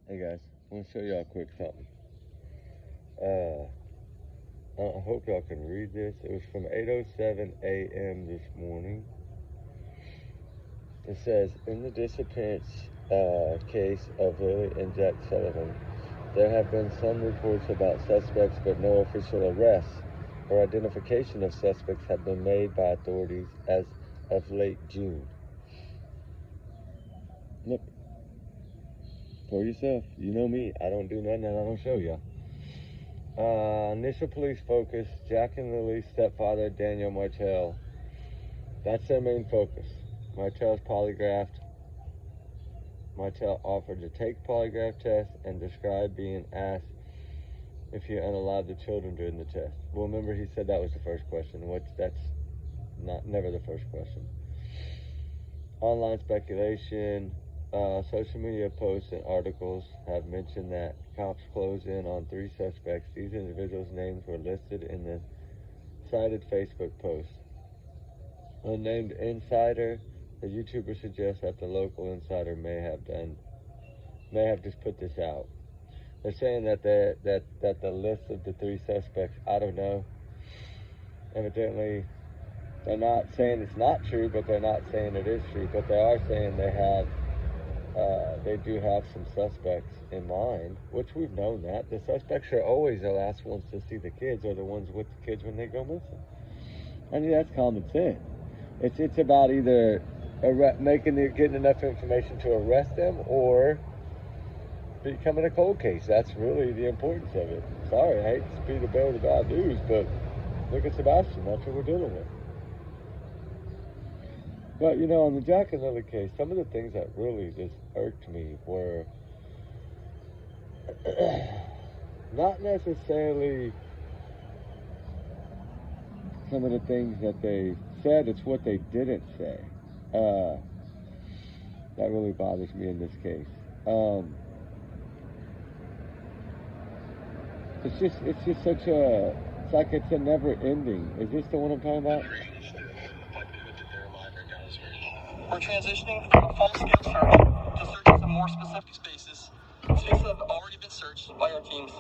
Hey guys, I want to show y'all a quick something. I hope y'all can read this. It was from 8:07 a.m. this morning. It says, in the disappearance case of Lily and Jack Sullivan, there have been some reports about suspects, but no official arrests or identification of suspects have been made by authorities as of late June. Look, for yourself. You know me. I don't do nothing that I don't show y'all. Initial police focus, Jack and Lily's stepfather, Daniel Martell. That's their main focus. Martell's polygraphed. Martell offered to take polygraph test and described being asked if he unalived the children during the test. Well, remember he said that was the first question, which that's never the first question. Online speculation, social media posts and articles have mentioned that cops closed in on 3 suspects. These individuals' names were listed in the cited Facebook post. Unnamed insider, the YouTuber suggests that the local insider may have just put this out. They're saying that the list of the 3 suspects, I don't know. Evidently, they're not saying it's not true, but they're not saying it is true. But they are saying they do have some suspects in mind, which we've known that. The suspects are always the last ones to see the kids, or the ones with the kids when they go missing. I mean, that's common sense. It's about either getting enough information to arrest them or becoming a cold case. That's really the importance of it. Sorry, I hate to be the bearer of the bad news, but look at Sebastian. That's what we're dealing with. But, on the Jack and Lily case, some of the things that really just irked me were not necessarily some of the things that they said, it's what they didn't say. That really bothers me in this case. It's just such it's like it's a never ending. Is this the one I'm talking about? We're transitioning from a full-scale search to searching some more specific spaces. Spaces have already been searched by our teams.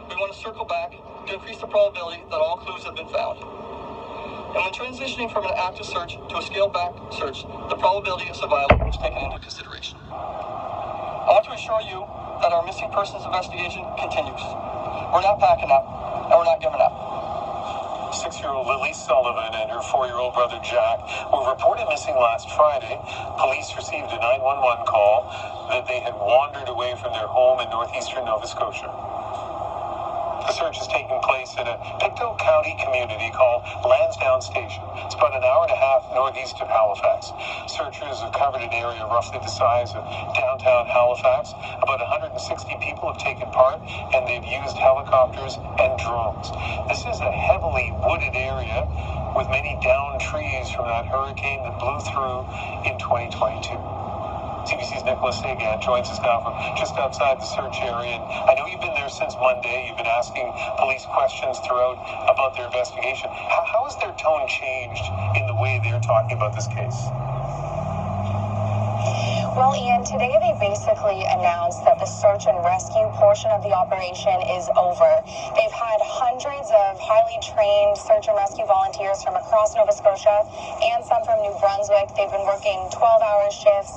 We want to circle back to increase the probability that all clues have been found. And when transitioning from an active search to a scaled-back search, the probability of survival is taken into consideration. I want to assure you that our missing persons investigation continues. We're not packing up, and we're not giving up. 6-year-old Lily Sullivan and her 4-year-old brother Jack were reported missing last Friday. Police received a 911 call that they had wandered away from their home in northeastern Nova Scotia. The search is taking place in a Pictou County community called Lansdowne Station. It's about an hour and a half northeast of Halifax. Searchers have covered an area roughly the size of downtown Halifax. About 160 people have taken part, and they've used helicopters and drones. This is a heavily wooded area with many downed trees from that hurricane that blew through in 2022. CBC's Nicholas Sagan joins us now from just outside the search area. And I know you've been there since Monday. You've been asking police questions throughout about their investigation. How has their tone changed in the way they're talking about this case? Well, Ian, today they basically announced that the search and rescue portion of the operation is over. They've had hundreds of highly trained search and rescue volunteers from across Nova Scotia and some from New Brunswick. They've been working 12-hour shifts,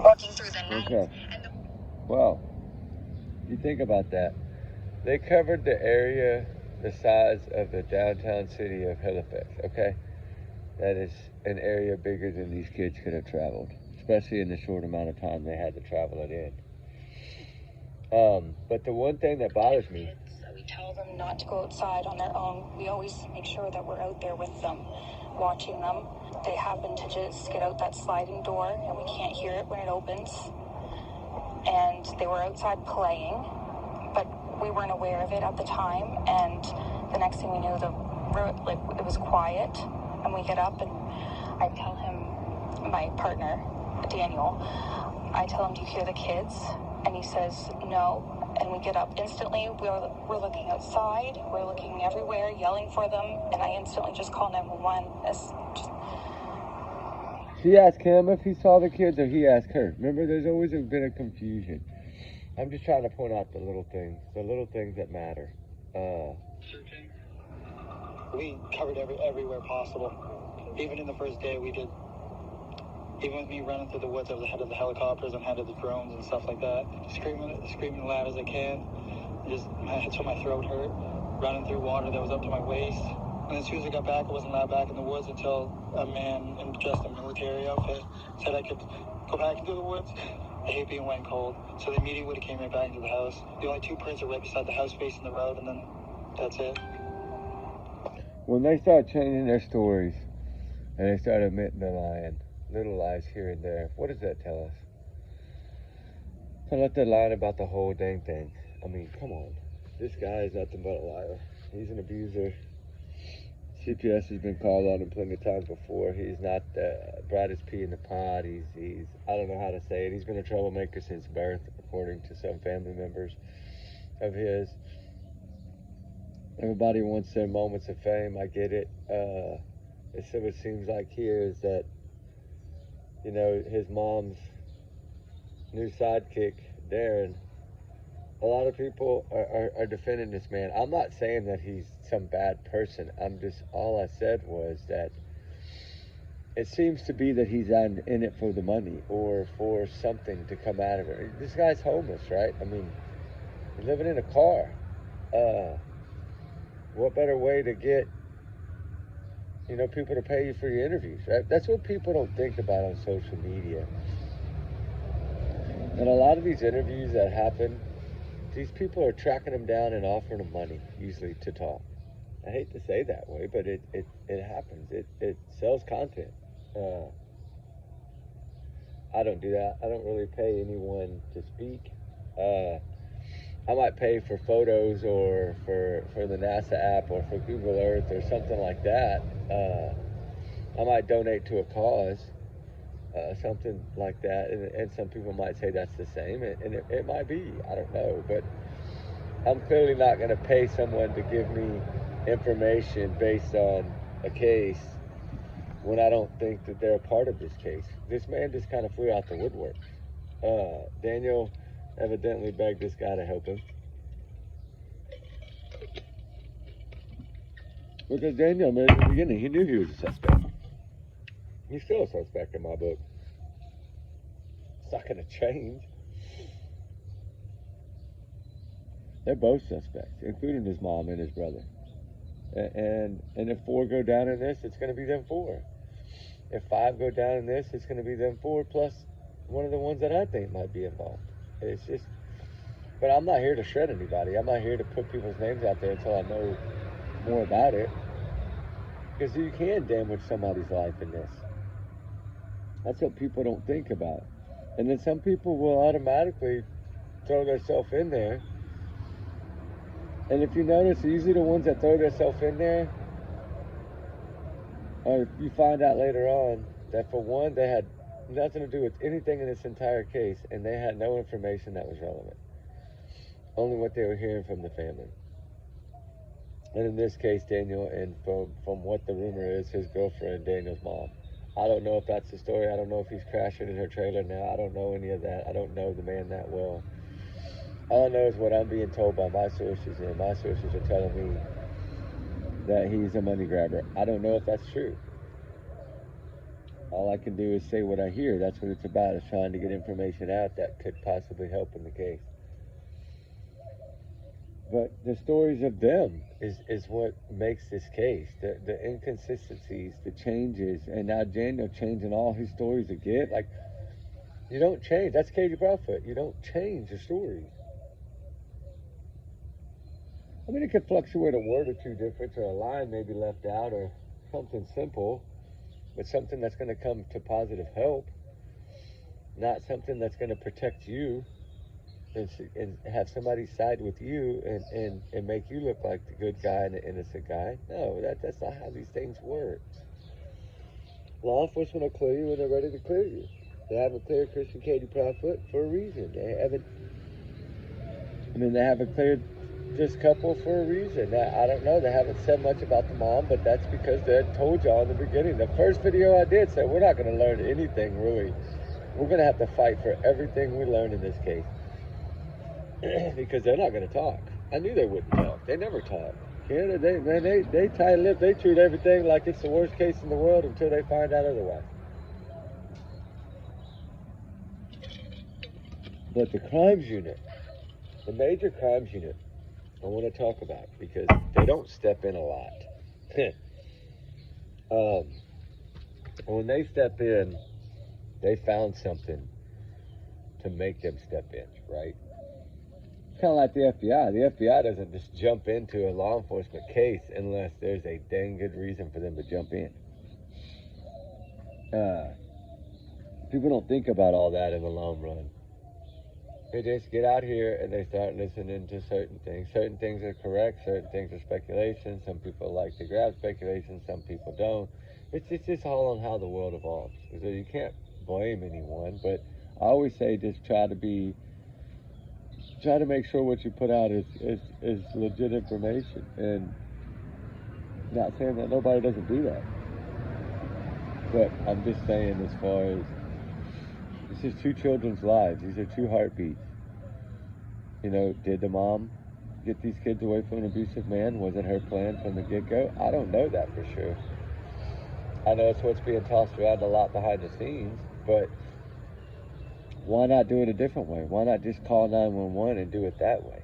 working through the night. Okay. Well, you think about that. They covered the area the size of the downtown city of Halifax, okay? That is an area bigger than these kids could have traveled, especially in the short amount of time they had to travel it in. But the one thing that bothers me... We tell them not to go outside on their own. We always make sure that we're out there with them, watching them. They happen to just get out that sliding door, and we can't hear it when it opens. And they were outside playing, but we weren't aware of it at the time. And the next thing we knew, it was quiet. And we get up, and I tell him, my partner, Daniel, I tell him, do you hear the kids? And he says, no. And we get up instantly. We're looking outside. We're looking everywhere, yelling for them. And I instantly just call 911. She asked him if he saw the kids, or he asked her. Remember, there's always a bit of confusion. I'm just trying to point out the little things that matter. Searching. We covered everywhere possible. Even in the first day, we did. Even with me running through the woods, I was ahead of the helicopters and ahead of the drones and stuff like that. Screaming loud as I can. Just until my throat hurt. Running through water that was up to my waist. And as soon as I got back, I wasn't allowed back in the woods until a man in just a military outfit said I could go back into the woods. I hate being wet and cold, so they immediately would have came right back into the house. The only two prints are right beside the house facing the road, and then that's it. When they start changing their stories and they start admitting they're lying, little lies here and there, what does that tell us? Tell us they're lying about the whole dang thing. I mean, come on. This guy is nothing but a liar. He's an abuser. CPS has been called on him plenty of times before. He's not the brightest pea in the pod. He's I don't know how to say it. He's been a troublemaker since birth, according to some family members of his. Everybody wants their moments of fame. I get it. So it seems like here is that, you know, his mom's new sidekick, Darren. A lot of people are defending this man. I'm not saying that he's some bad person. All I said was that it seems to be that he's in it for the money or for something to come out of it. This guy's homeless, right? I mean, he's living in a car. What better way to get, you know, people to pay you for your interviews, right? That's what people don't think about on social media. And a lot of these interviews that happen, these people are tracking them down and offering them money, usually, to talk. I hate to say that way, but it happens. It sells content. I don't do that. I don't really pay anyone to speak. I might pay for photos or for the NASA app or for Google Earth or something like that. I might donate to a cause, something like that. And some people might say that's the same, and it might be. I don't know. But I'm clearly not going to pay someone to give me information based on a case when I don't think that they're a part of this case. This man just kind of flew out the woodwork. Daniel evidently begged this guy to help him. Because Daniel admitted in the beginning, he knew he was a suspect. He's still a suspect in my book. It's not going to change. They're both suspects, including his mom and his brother. And if 4 go down in this, it's going to be them 4. If 5 go down in this, it's going to be them 4 plus one of the ones that I think might be involved. It's just, but I'm not here to shred anybody. I'm not here to put people's names out there until I know more about it. Because you can damage somebody's life in this. That's what people don't think about. And then some people will automatically throw themselves in there. And if you notice, usually the ones that throw themselves in there, or you find out later on that for one, they had nothing to do with anything in this entire case, and they had no information that was relevant. Only what they were hearing from the family. And in this case, Daniel, and from what the rumor is, his girlfriend, Daniel's mom. I don't know if that's the story. I don't know if he's crashing in her trailer now. I don't know any of that. I don't know the man that well. All I know is what I'm being told by my sources, and my sources are telling me that he's a money grabber. I don't know if that's true. All I can do is say what I hear. That's what it's about, is trying to get information out that could possibly help in the case. But the stories of them is what makes this case. The inconsistencies, the changes, and now Daniel changing all his stories again. Like, you don't change. That's Katie Proudfoot. You don't change the stories. I mean, it could fluctuate a word or two different, or a line maybe left out, or something simple, but something that's going to come to positive help, not something that's going to protect you and have somebody side with you and make you look like the good guy and the innocent guy. No, that's not how these things work. Law enforcement will clear you when they're ready to clear you. They haven't cleared Christian Katie Proudfoot for a reason. They haven't cleared this couple for a reason. I don't know. They haven't said much about the mom, but that's because they told y'all in the beginning. The first video I did said we're not going to learn anything, really. We're going to have to fight for everything we learned in this case. because they're not going to talk. I knew they wouldn't talk. They never talk. Canada, they tight-lipped. They treat everything like it's the worst case in the world until they find out otherwise. But the crimes unit, the major crimes unit, I want to talk about because they don't step in a lot. When they step in, they found something to make them step in, right? Kind of like the FBI. The FBI doesn't just jump into a law enforcement case unless there's a dang good reason for them to jump in. People don't think about all that in the long run. They just get out here and they start listening to certain things. Certain things are correct, certain things are speculation. Some people like to grab speculation, some people don't. It's just all on how the world evolves. So you can't blame anyone, but I always say just try to make sure what you put out is legit information, and not saying that nobody doesn't do that, but I'm just saying as far as this is two children's lives. These are two heartbeats. You know, did the mom get these kids away from an abusive man? Was it her plan from the get-go? I don't know that for sure. I know it's what's being tossed around a lot behind the scenes, but why not do it a different way? Why not just call 911 and do it that way?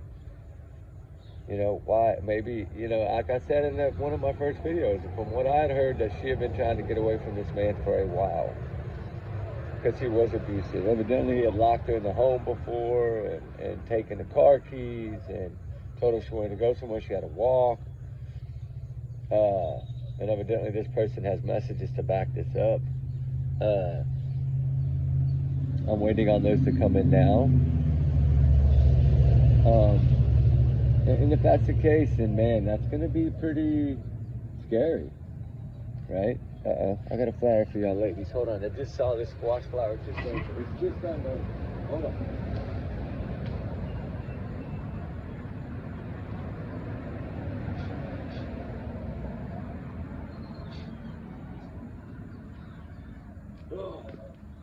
You know, why? Maybe, you know, like I said in one of my first videos, from what I had heard, that she had been trying to get away from this man for a while because he was abusive. Evidently, he had locked her in the home before and taken the car keys and told her she wanted to go somewhere, she had to walk. And evidently, this person has messages to back this up. I'm waiting on those to come in now. And if that's the case, then man, that's going to be pretty scary, right? I got a flyer for y'all ladies. Hold on, I just saw this squash flower. It's just down there. Hold on.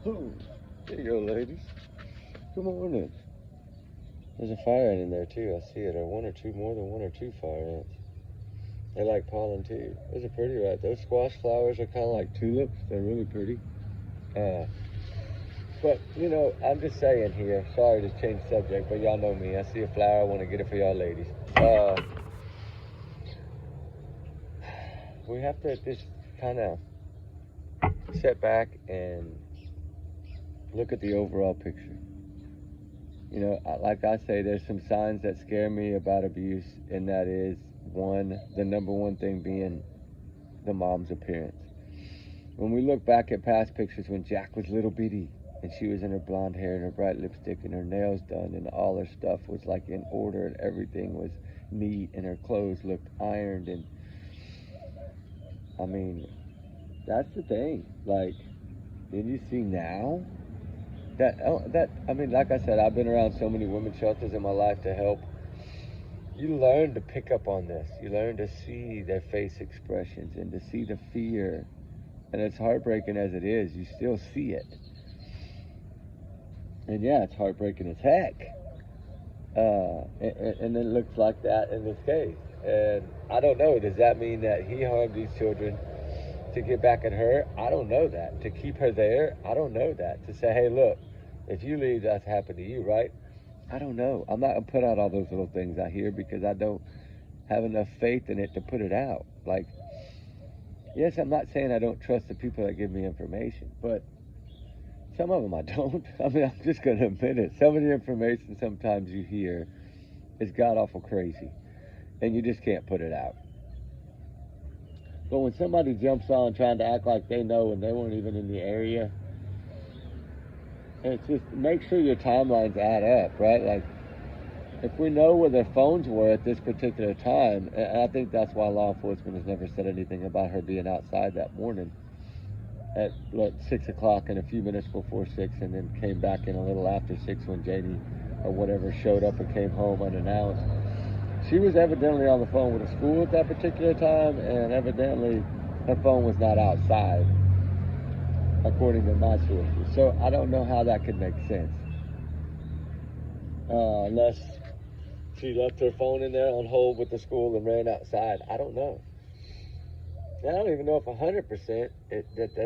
Oh, there you go, ladies. Come on in. There's a fire ant in there too. I see it. Or more than one or two fire ants. They like pollen too. Those are pretty, right? Those squash flowers are kind of like tulips. They're really pretty. But, you know, I'm just saying here. Sorry to change subject, but y'all know me. I see a flower. I want to get it for y'all ladies. We have to just kind of sit back and look at the overall picture. You know, like I say, there's some signs that scare me about abuse, and that is, the number one thing being the mom's appearance. When we look back at past pictures when Jack was little bitty, and she was in her blonde hair and her bright lipstick and her nails done, and all her stuff was like in order and everything was neat, and her clothes looked ironed, and I mean, that's the thing. Like, did you see now? I mean, like I said, I've been around so many women's shelters in my life to help. You learn to pick up on this. You learn to see their face expressions and to see the fear. And as heartbreaking as it is, you still see it. And yeah, it's heartbreaking as heck. And it looks like that in this case. And I don't know, does that mean that he harmed these children to get back at her? I don't know that. To keep her there? I don't know that. To say, hey, look, if you leave, that's happened to you, right? I don't know. I'm not going to put out all those little things out here because I don't have enough faith in it to put it out. Like, yes, I'm not saying I don't trust the people that give me information, but some of them I don't. I mean, I'm just going to admit it. Some of the information sometimes you hear is god-awful crazy, and you just can't put it out. But when somebody jumps on trying to act like they know and they weren't even in the area, it's just, make sure your timelines add up, right? Like, if we know where their phones were at this particular time, and I think that's why law enforcement has never said anything about her being outside that morning at 6 o'clock and a few minutes before 6, and then came back in a little after 6 when Janie or whatever showed up and came home unannounced. She was evidently on the phone with a school at that particular time, and evidently her phone was not outside, according to my sources. So I don't know how that could make sense. unless she left her phone in there on hold with the school and ran outside. I don't know. And I don't even know if 100%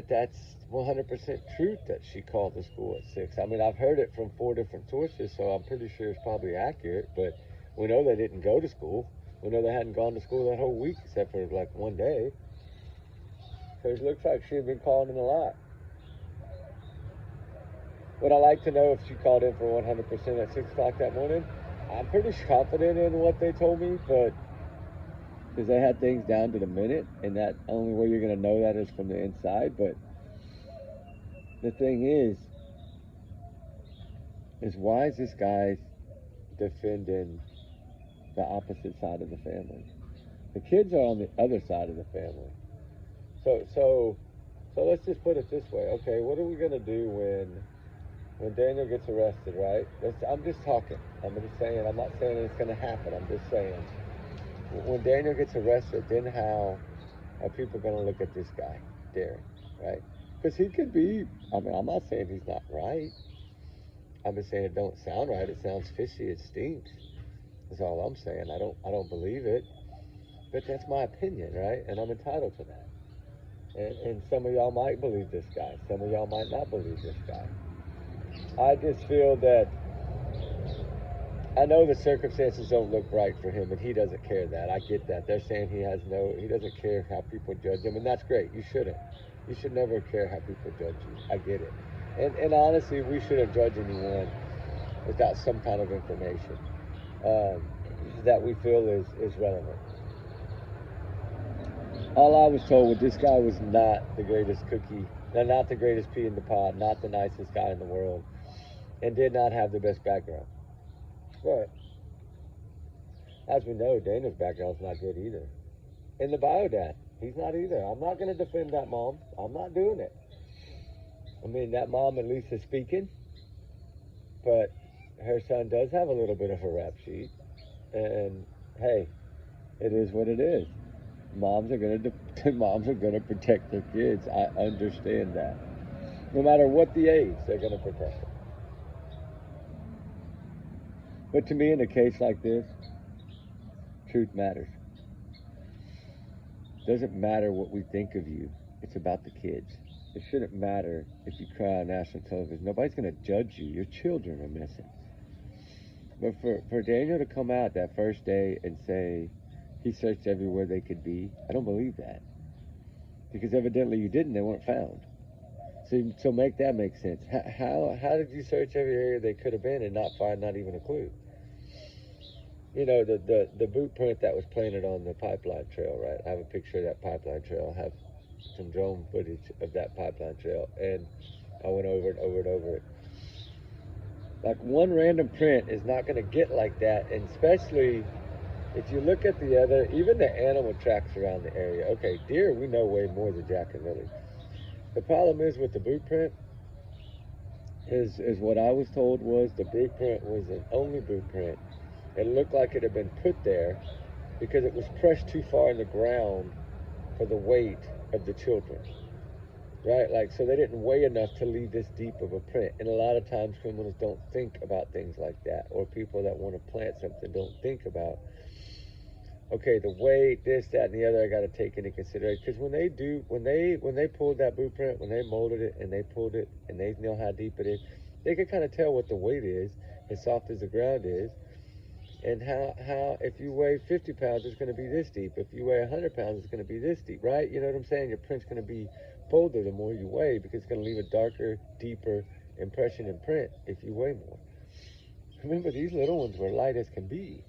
that's 100% truth that she called the school at 6. I mean, I've heard it from 4 different sources, so I'm pretty sure it's probably accurate. But we know they didn't go to school. We know they hadn't gone to school that whole week except for like one day. So it looks like she had been calling in a lot. Would I like to know if she called in for 100% at 6 o'clock that morning? I'm pretty confident in what they told me, but because they had things down to the minute, and that only way you're going to know that is from the inside. But the thing is why is this guy defending the opposite side of the family? The kids are on the other side of the family. So let's just put it this way. Okay, what are we going to do when Daniel gets arrested, right? I'm just talking. I'm just saying. I'm not saying it's going to happen. I'm just saying. When Daniel gets arrested, then how are people going to look at this guy, Darren, right? Because he could be, I mean, I'm not saying he's not right. I'm just saying it don't sound right. It sounds fishy. It stinks. That's all I'm saying. I don't believe it. But that's my opinion, right? And I'm entitled to that. And some of y'all might believe this guy. Some of y'all might not believe this guy. I just feel that I know the circumstances don't look right for him, and he doesn't care that. I get that. They're saying he doesn't care how people judge him, and that's great. You shouldn't. You should never care how people judge you. I get it. And honestly, we shouldn't judge anyone without some kind of information that we feel is relevant. All I was told was this guy was not the greatest cookie, not the greatest pea in the pod, not the nicest guy in the world, and did not have the best background. But as we know, Dana's background's not good either. And the bio dad, he's not either. I'm not going to defend that mom. I'm not doing it. I mean, that mom at least is speaking, but her son does have a little bit of a rap sheet. And hey, it is what it is. Moms are gonna protect their kids. I understand that. No matter what the age, they're gonna protect them. But to me, in a case like this, truth matters. It doesn't matter what we think of you. It's about the kids. It shouldn't matter if you cry on national television. Nobody's gonna judge you. Your children are missing. But for Daniel to come out that first day and say he searched everywhere they could be, I don't believe that. Because evidently you didn't, they weren't found. So make that make sense. How did you search every area they could have been and not find not even a clue? You know, the boot print that was planted on the pipeline trail, right? I have a picture of that pipeline trail. I have some drone footage of that pipeline trail, and I went over and over and over it. Like, one random print is not going to get like that, and especially if you look at the other, even the animal tracks around the area. Okay, deer we know way more than Jack and Lily. The problem is with the boot print is what I was told was the boot print was an only boot print. It looked like it had been put there because it was pressed too far in the ground for the weight of the children. Right? Like, so they didn't weigh enough to leave this deep of a print. And a lot of times criminals don't think about things like that, or people that want to plant something don't think about, okay, the weight, this, that, and the other, I got to take into consideration. Because when they pulled that blueprint, when they molded it and they pulled it and they know how deep it is, they can kind of tell what the weight is, as soft as the ground is, and how if you weigh 50 pounds, it's going to be this deep. If you weigh 100 pounds, it's going to be this deep, right? You know what I'm saying? Your print's going to be bolder the more you weigh because it's going to leave a darker, deeper impression in print if you weigh more. Remember, these little ones were light as can be.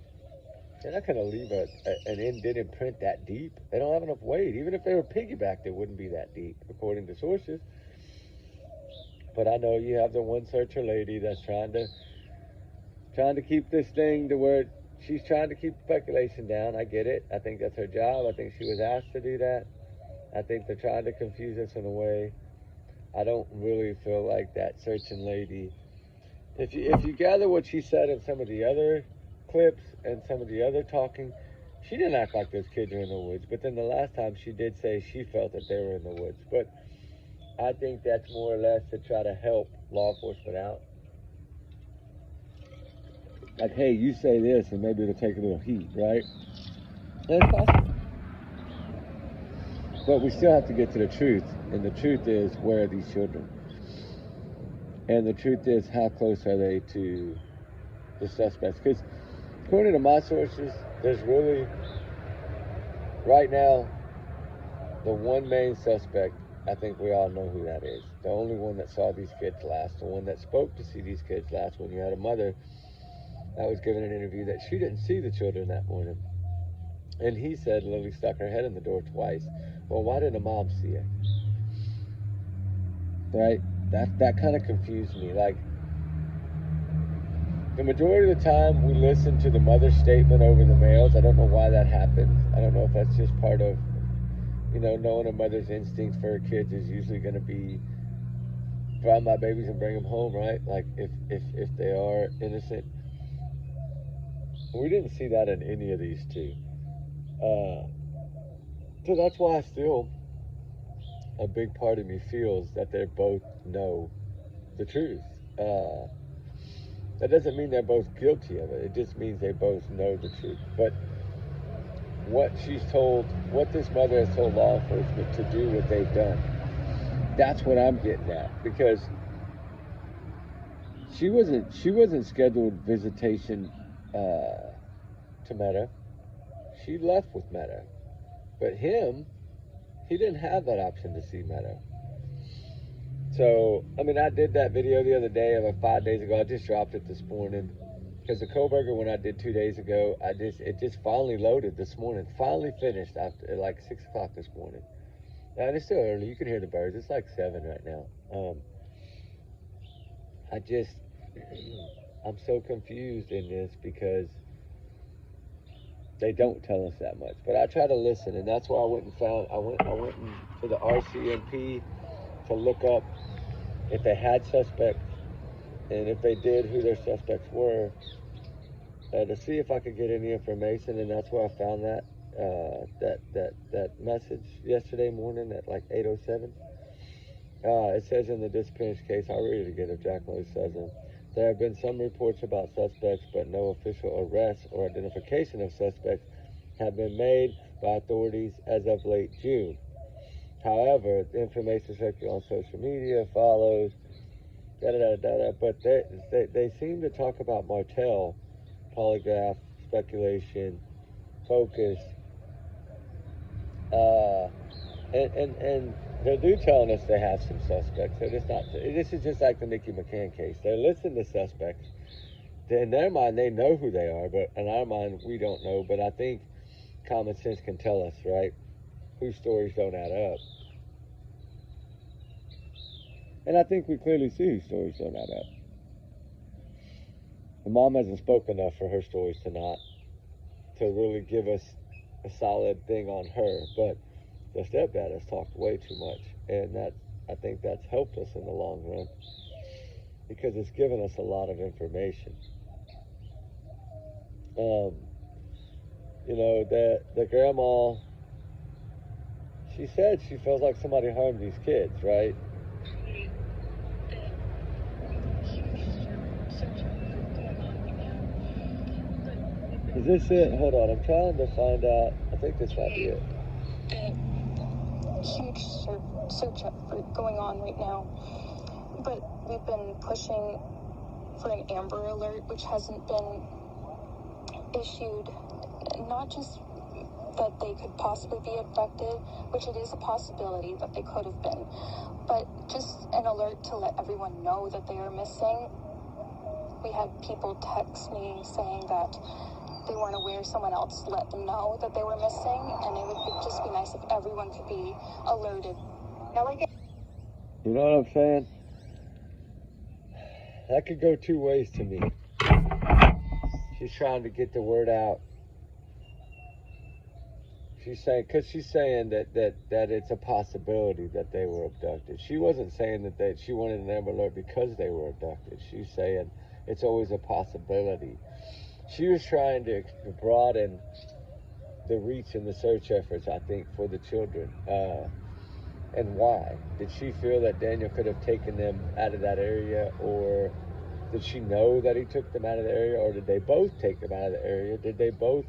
They're not going to leave an indented print that deep. They don't have enough weight. Even if they were piggybacked, it wouldn't be that deep, according to sources. But I know you have the one searcher lady that's trying to keep this thing to where she's trying to keep speculation down. I get it. I think that's her job. I think she was asked to do that. I think they're trying to confuse us in a way. I don't really feel like that searching lady. If you gather what she said in some of the other clips and some of the other talking, she didn't act like those kids are in the woods. But then the last time she did say she felt that they were in the woods. But I think that's more or less to try to help law enforcement out. like, hey, you say this and maybe it'll take a little heat, right? And it's possible. But we still have to get to the truth. And the truth is, where are these children? And the truth is, how close are they to the suspects? Because according to my sources, there's really, right now, the one main suspect, I think we all know who that is. The only one that saw these kids last, the one that spoke to see these kids last, when you had a mother that was giving an interview that she didn't see the children that morning. And he said Lily stuck her head in the door twice. Well, why didn't the mom see it? Right? That kind of confused me. Like, the majority of the time we listen to the mother's statement over the male's. I don't know why that happens. I don't know if that's just part of, knowing a mother's instincts for her kids is usually going to be find my babies and bring them home, right? Like, if they are innocent. We didn't see that in any of these two. So that's why a big part of me feels that they both know the truth. That doesn't mean they're both guilty of it. It just means they both know the truth. But what this mother has told law enforcement to do what they've done, that's what I'm getting at. Because she wasn't scheduled visitation to Meta. She left with Meta. But he didn't have that option to see Meta. So, I did that video the other day, about 5 days ago. I just dropped it this morning. Because the Koberger one I did 2 days ago, it just finally loaded this morning. Finally finished after like 6 o'clock this morning. And it's still early. You can hear the birds. It's like 7 right now. I'm so confused in this because they don't tell us that much. But I try to listen, and that's why I went to the RCMP to look up if they had suspects, and if they did, who their suspects were, to see if I could get any information. And that's where I found that message yesterday morning at like 8:07. It says in the disappearance case, I'll read it again if Jack Lowe says it. There have been some reports about suspects, but no official arrests or identification of suspects have been made by authorities as of late June. However, the information circulating on social media follows, but they seem to talk about Martell, polygraph, speculation, focus, and they're telling us they have some suspects. They're just not. This is just like the Nikki McCann case. They're listing the suspects. In their mind, they know who they are, but in our mind, we don't know. But I think common sense can tell us, right, whose stories don't add up. And I think we clearly see whose stories don't add up. The mom hasn't spoken enough for her stories to really give us a solid thing on her. But the stepdad has talked way too much, and I think that's helped us in the long run because it's given us a lot of information. The grandma, she said she feels like somebody harmed these kids, right? Is this it? Hold on, I'm trying to find out. I think this might be it. Huge search effort going on right now, but we've been pushing for an Amber Alert, which hasn't been issued. Not just that they could possibly be abducted, which it is a possibility that they could have been, but just an alert to let everyone know that they are missing. We had people text me saying that they weren't aware, someone else let them know that they were missing, and it would just be nice if everyone could be alerted. You know what I'm saying? That could go two ways to me. She's trying to get the word out. She's saying that it's a possibility that they were abducted. She wasn't saying that she wanted an Amber Alert because they were abducted. She's saying it's always a possibility. She was trying to broaden the reach in the search efforts, I think, for the children. And why? Did she feel that Daniel could have taken them out of that area, or Did she know that he took them out of the area, or did they both take them out of the area? Did they both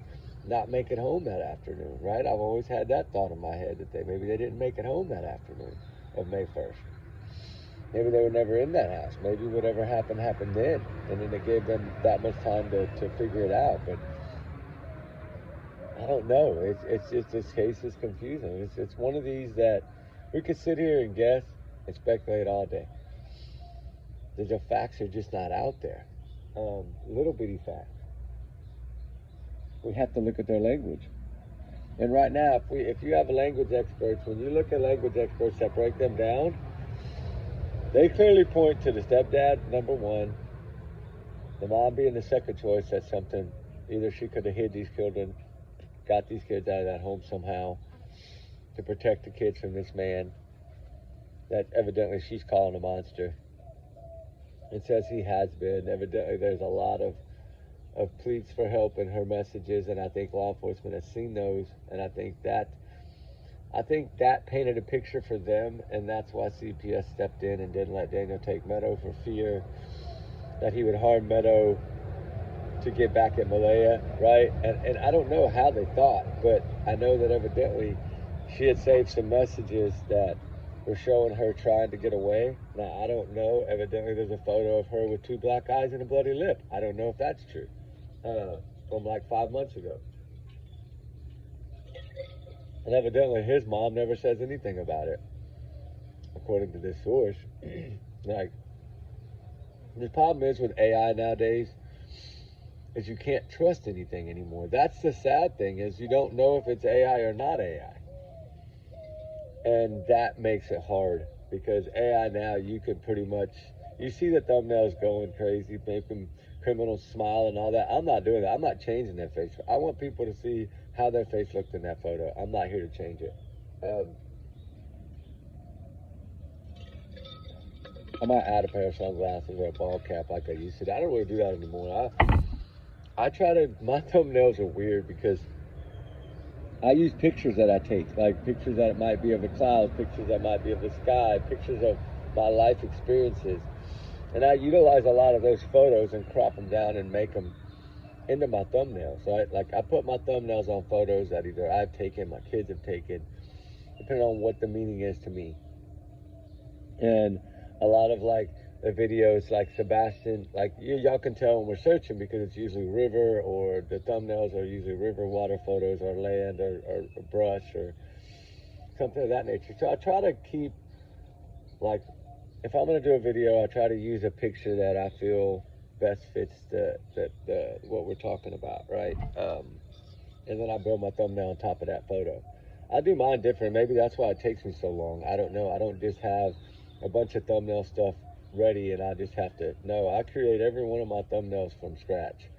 not make it home that afternoon, right? I've always had that thought in my head that maybe they didn't make it home that afternoon of May 1st. Maybe they were never in that house. Maybe whatever happened then, and then it gave them that much time to figure it out. But I don't know. It's just, this case is confusing. It's one of these that we could sit here and guess and speculate all day. The facts are just not out there. Little bitty facts. We have to look at their language. And right now, if you have language experts, when you look at language experts that break them down, they clearly point to the stepdad, number one, the mom being the second choice. That's something, either she could have hid these children, got these kids out of that home somehow to protect the kids from this man that evidently she's calling a monster. It says he has been. Evidently there's a lot of pleas for help in her messages, and I think law enforcement has seen those, and I think that painted a picture for them, and that's why CPS stepped in and didn't let Daniel take Meadow, for fear that he would harm Meadow to get back at Malaya, right? And I don't know how they thought, but I know that evidently she had saved some messages that were showing her trying to get away. Now, I don't know. Evidently there's a photo of her with 2 black eyes and a bloody lip. I don't know if that's true. From like 5 months ago. And evidently his mom never says anything about it, according to this source. Like, the problem is with AI nowadays is you can't trust anything anymore. That's the sad thing, is you don't know if it's AI or not AI. And that makes it hard, because AI now, you can pretty much, you see the thumbnails going crazy, making criminals smile and all that. I'm not doing that. I'm not changing their face. I want people to see how their face looked in that photo. I'm not here to change it. I might add a pair of sunglasses or a ball cap like I used to. I don't really do that anymore. I try to, my thumbnails are weird because I use pictures that I take, like pictures that might be of the clouds, pictures that might be of the sky, pictures of my life experiences. And I utilize a lot of those photos and crop them down and make them into my thumbnails. So I put my thumbnails on photos that either I've taken, my kids have taken, depending on what the meaning is to me. And a lot of like the videos, like Sebastian, like y'all can tell when we're searching, because it's usually river, or the thumbnails are usually river, water photos, or land, or brush, or something of that nature. So I try to keep, like, if I'm going to do a video, I try to use a picture that I feel best fits the what we're talking about, right? And then I build my thumbnail on top of that photo. I do mine different. Maybe that's why it takes me so long. I don't know. I don't just have a bunch of thumbnail stuff ready and I just have to. No, I create every one of my thumbnails from scratch.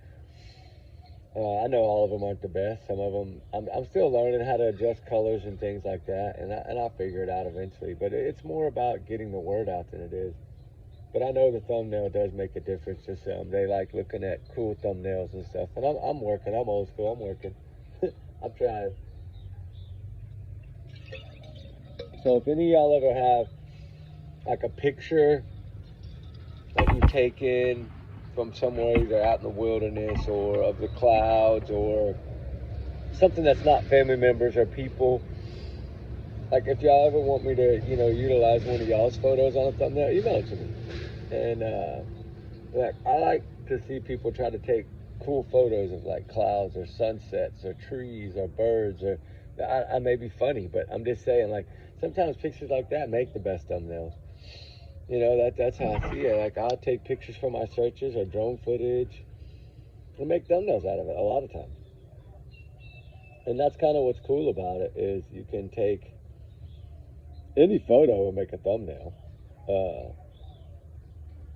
I know all of them aren't the best. Some of them, I'm still learning how to adjust colors and things like that, and I'll figure it out eventually. But it's more about getting the word out than it is. But I know the thumbnail does make a difference to some. They like looking at cool thumbnails and stuff. And I'm working. I'm old school. I'm working. I'm trying. So if any of y'all ever have like a picture that you've taken from somewhere, either out in the wilderness or of the clouds, or something that's not family members or people, like if y'all ever want me to, utilize one of y'all's photos on a thumbnail, email it to me. And like, I like to see people try to take cool photos of like clouds or sunsets or trees or birds, or I may be funny, but I'm just saying, like, sometimes pictures like that make the best thumbnails. That's how I see it. Like, I'll take pictures from my searches or drone footage and make thumbnails out of it a lot of times. And that's kind of what's cool about it, is you can take any photo and make a thumbnail,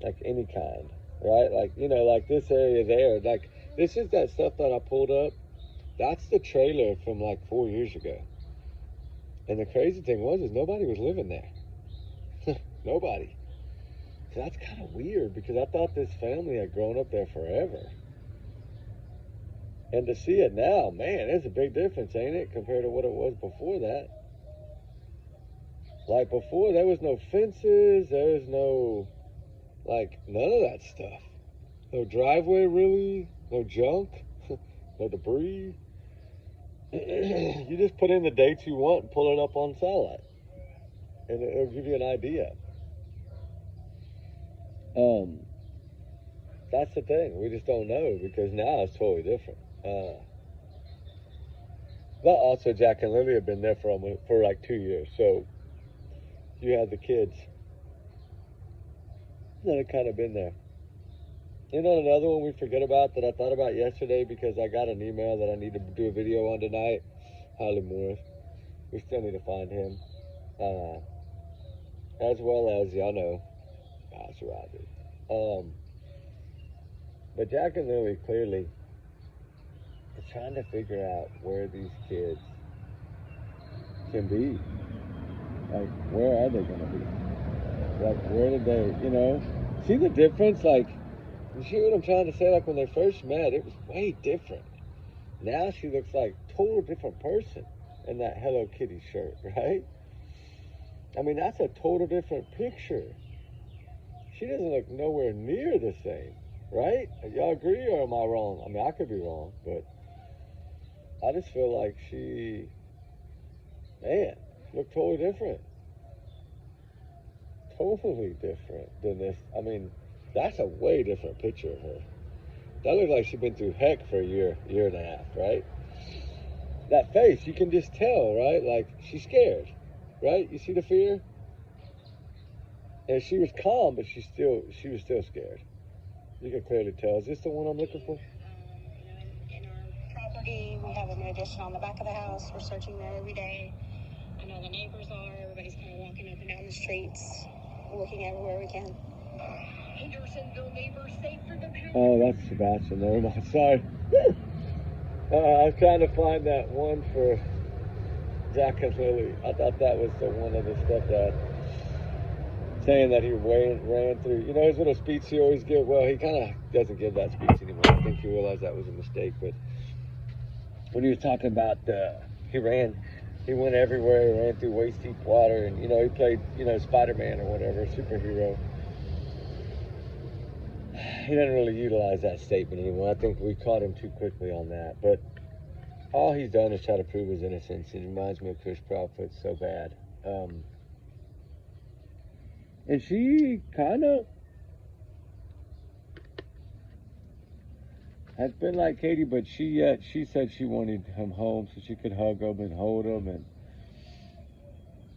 like any kind, right? Like, like this area there, like this is that stuff that I pulled up. That's the trailer from like 4 years ago. And the crazy thing is nobody was living there. Nobody. So that's kind of weird, because I thought this family had grown up there forever. And to see it now, man, there's a big difference, ain't it, compared to what it was before that. Like, before, there was no fences, there was no, like, none of that stuff. No driveway, really. No junk. No debris. You just put in the dates you want and pull it up on satellite, and it'll give you an idea. That's the thing. We just don't know because now it's totally different. But also, Jack and Lily have been there for like 2 years. So you had the kids that have kind of been there. You know, another one we forget about that I thought about yesterday because I got an email that I need to do a video on tonight. Holly Morris. We still need to find him. As well as, y'all know, gosh, Roger. But Jack and Lily clearly is trying to figure out where these kids can be. Like, where are they going to be? Like, where did they, see the difference? Like, you see what I'm trying to say? Like, when they first met, it was way different. Now she looks like a total different person in that Hello Kitty shirt, right? I mean, that's a total different picture. She doesn't look nowhere near the same, right? Y'all agree, or am I wrong? I mean, I could be wrong, but I just feel like she looked totally different. Totally different than this. I mean, that's a way different picture of her. That looks like she's been through heck for a year and a half, right? That face, you can just tell, right? Like, she's scared, right? You see the fear? And she was calm, but she was still scared. You can clearly tell. Is this the one I'm looking for? In our property, we have a new addition on the back of the house. We're searching there every day. I know the neighbors are. Everybody's kind of walking up and down the streets, looking everywhere we can. Hendersonville neighbors safe for the power. Oh, that's Sebastian. Never mind. Sorry. I was trying to find that one for Jack and Lily. I thought that was the one of the stepdad saying that he ran through. You know his little speech he always gives? Well, he kind of doesn't give that speech anymore. I think he realized that was a mistake. But when he was talking about he went everywhere, ran through waist-deep water, and, he played, Spider-Man or whatever, superhero. He doesn't really utilize that statement anymore. I think we caught him too quickly on that. But all he's done is try to prove his innocence. It reminds me of Chris Proudfoot so bad. And she kind of has been like Katie, but she said she wanted him home so she could hug him and hold him. And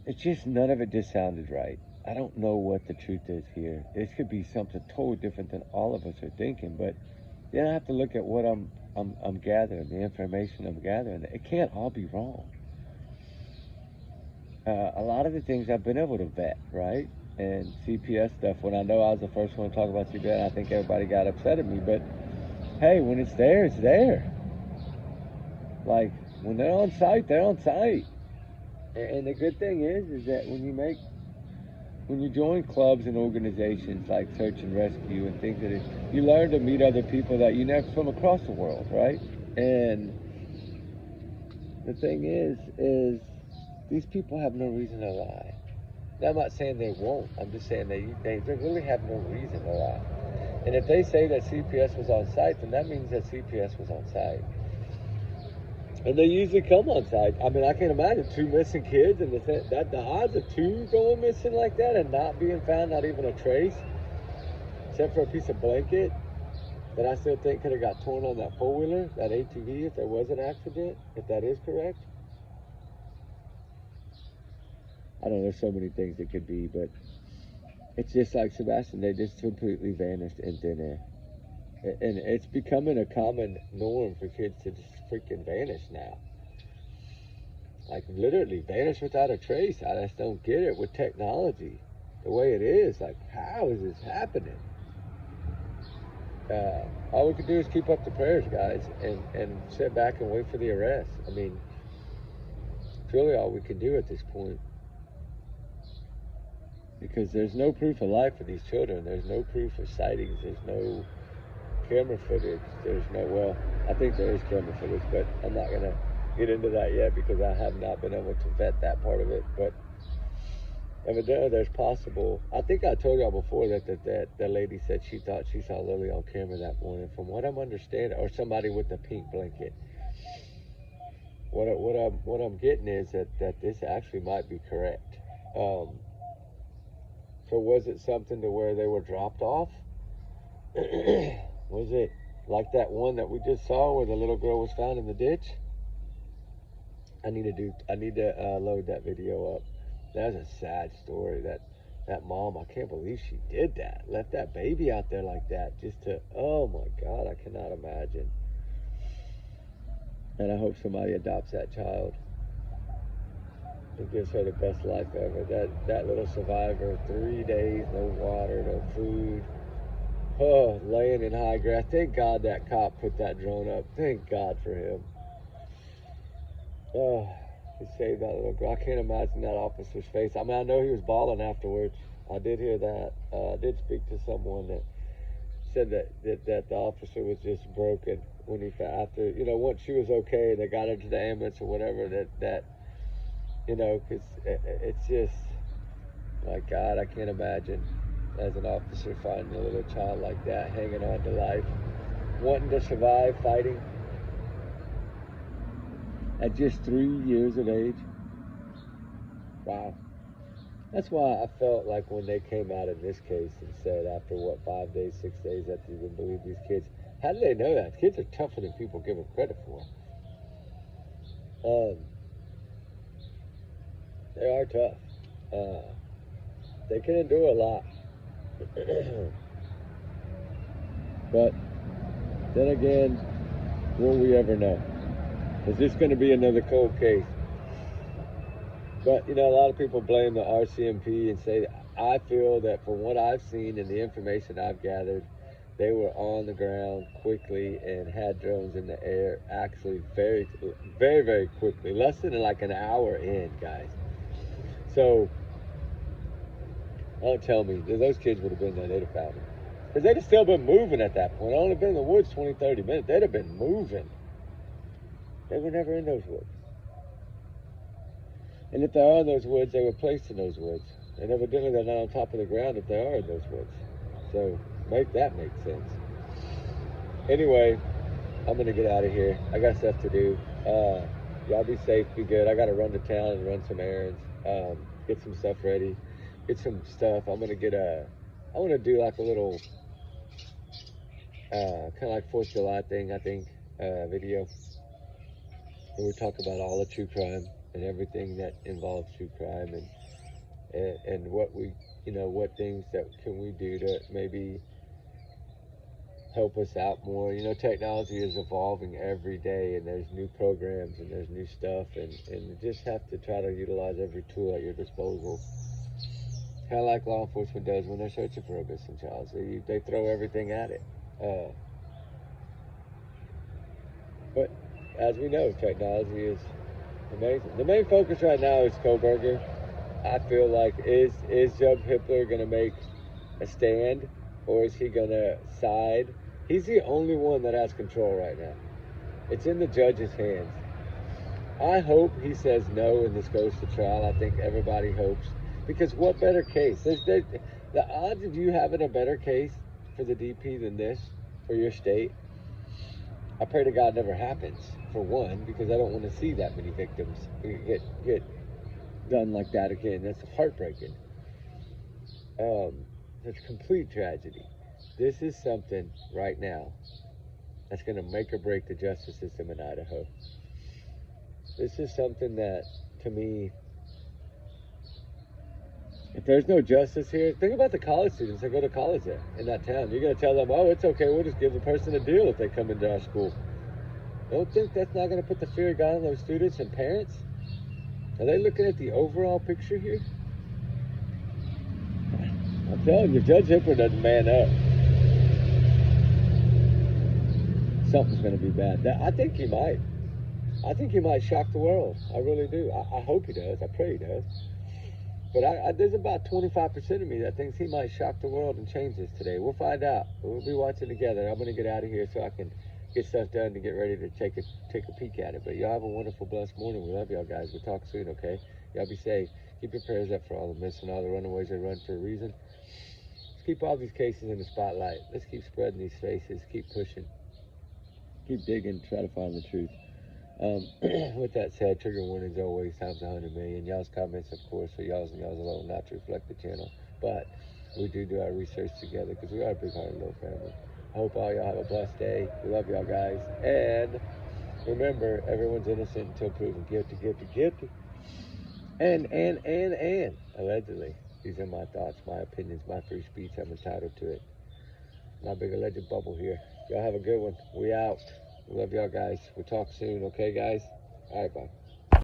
it's just, none of it just sounded right. I don't know what the truth is here. This could be something totally different than all of us are thinking, but then I have to look at what I'm gathering, the information I'm gathering. It can't all be wrong. A lot of the things I've been able to vet, right? And CPS stuff, when I know I was the first one to talk about CPS, I think everybody got upset at me, but hey, when it's there, it's there. Like, when they're on site, they're on site. And the good thing is that when you join clubs and organizations like search and rescue and things you learn to meet other people that you know from across the world, right? And the thing is these people have no reason to lie. Now, I'm not saying they won't. I'm just saying they really have no reason to lie. And if they say that CPS was on site, then that means that CPS was on site. And they usually come on site. I mean, I can't imagine 2 missing kids, and the odds of 2 going missing like that and not being found, not even a trace, except for a piece of blanket that I still think could have got torn on that 4-wheeler, that ATV, if there was an accident, if that is correct. I don't know, there's so many things it could be, but it's just like Sebastian, they just completely vanished in thin air. And it's becoming a common norm for kids to just freaking vanish now. Like, literally vanish without a trace. I just don't get it with technology the way it is. Like, how is this happening? All we can do is keep up the prayers, guys, and sit back and wait for the arrest. I mean, it's really all we can do at this point. Because there's no proof of life for these children. There's no proof of sightings. There's no camera footage. Well, I think there is camera footage, but I'm not going to get into that yet because I have not been able to vet that part of it. But evidently there's possible. I think I told y'all before that lady said she thought she saw Lily on camera that morning. From what I'm understanding, or somebody with a pink blanket. What I'm getting is that this actually might be correct. So was it something to where they were dropped off? Was it like that one that we just saw where the little girl was found in the ditch? I need to load that video up. That's a sad story. That mom, I can't believe she did that. Left that baby out there like that just to, oh my God, I cannot imagine. And I hope somebody adopts that child. It gives her the best life ever. That little survivor, 3 days, no water, no food. Oh, laying in high grass. Thank God that cop put that drone up. Thank God for him. Oh, he saved that little girl. I can't imagine that officer's face. I mean, I know he was bawling afterwards. I did hear that. I did speak to someone that said that the officer was just broken when he after, once she was okay, they got her to the ambulance or whatever. That because it's just, my God, I can't imagine as an officer finding a little child like that, hanging on to life, wanting to survive, fighting at just 3 years of age. Wow. That's why I felt like when they came out in this case and said after 5 days, 6 days after you didn't believe these kids, how do they know that? Kids are tougher than people give them credit for. They are tough. They can endure a lot. But then again, will we ever know? Is this going to be another cold case? But, a lot of people blame the RCMP and say, I feel that from what I've seen and the information I've gathered, they were on the ground quickly and had drones in the air actually very, very, very quickly. Less than like an hour in, guys. So, don't tell me those kids would have been there, they'd have found them. Because they'd have still been moving at that point. Only been in the woods 20, 30 minutes. They'd have been moving. They were never in those woods. And if they are in those woods, they were placed in those woods. And evidently they're not on top of the ground if they are in those woods. So make that make sense. Anyway, I'm going to get out of here. I got stuff to do. Y'all be safe, be good. I got to run to town and run some errands. Get some stuff ready. Get some stuff. I want to do like a little, kind of like 4th of July thing, I think, video. And we talk about all the true crime and everything that involves true crime and what we, what things that can we do to maybe help us out more. Technology is evolving every day and there's new programs and there's new stuff and you just have to try to utilize every tool at your disposal. Kind of like law enforcement does when they're searching for a missing child. So they throw everything at it. But as we know, technology is amazing. The main focus right now is Koberger. I feel like, is Judge Hippler going to make a stand or is he going to side? He's the only one that has control right now. It's in the judge's hands. I hope he says no and this goes to trial. I think everybody hopes. Because what better case? The odds of you having a better case for the DP than this for your state, I pray to God never happens, for one, because I don't want to see that many victims get done like that again. That's heartbreaking. It's a complete tragedy. This is something right now that's going to make or break the justice system in Idaho. This is something that, to me, if there's no justice here, think about the college students that go to college there in that town. You're going to tell them, oh, it's okay, we'll just give the person a deal if they come into our school. Don't think that's not going to put the fear of God on those students and parents? Are they looking at the overall picture here? I'm telling you, if Judge Hipper doesn't man up, something's going to be bad. I think he might. I think he might shock the world. I really do. I hope he does. I pray he does. But there's about 25% of me that thinks he might shock the world and change this today. We'll find out. We'll be watching together. I'm going to get out of here so I can get stuff done to get ready to take a peek at it. But y'all have a wonderful, blessed morning. We love y'all guys. We'll talk soon, okay? Y'all be safe. Keep your prayers up for all the missing, all the runaways that run for a reason. Let's keep all these cases in the spotlight. Let's keep spreading these faces. Keep pushing. Keep digging. Try to find the truth. With that said, trigger warnings always times 100 million. Y'all's comments, of course, are y'all's and y'all's alone, not to reflect the channel. But we do our research together because we are a big-hearted little family. I hope all y'all have a blessed day. We love y'all, guys. And remember, everyone's innocent until proven guilty. And allegedly. These are my thoughts, my opinions, my free speech. I'm entitled to it. My big alleged bubble here. Y'all have a good one. We out. We love y'all, guys. We'll talk soon, okay, guys? All right, bye.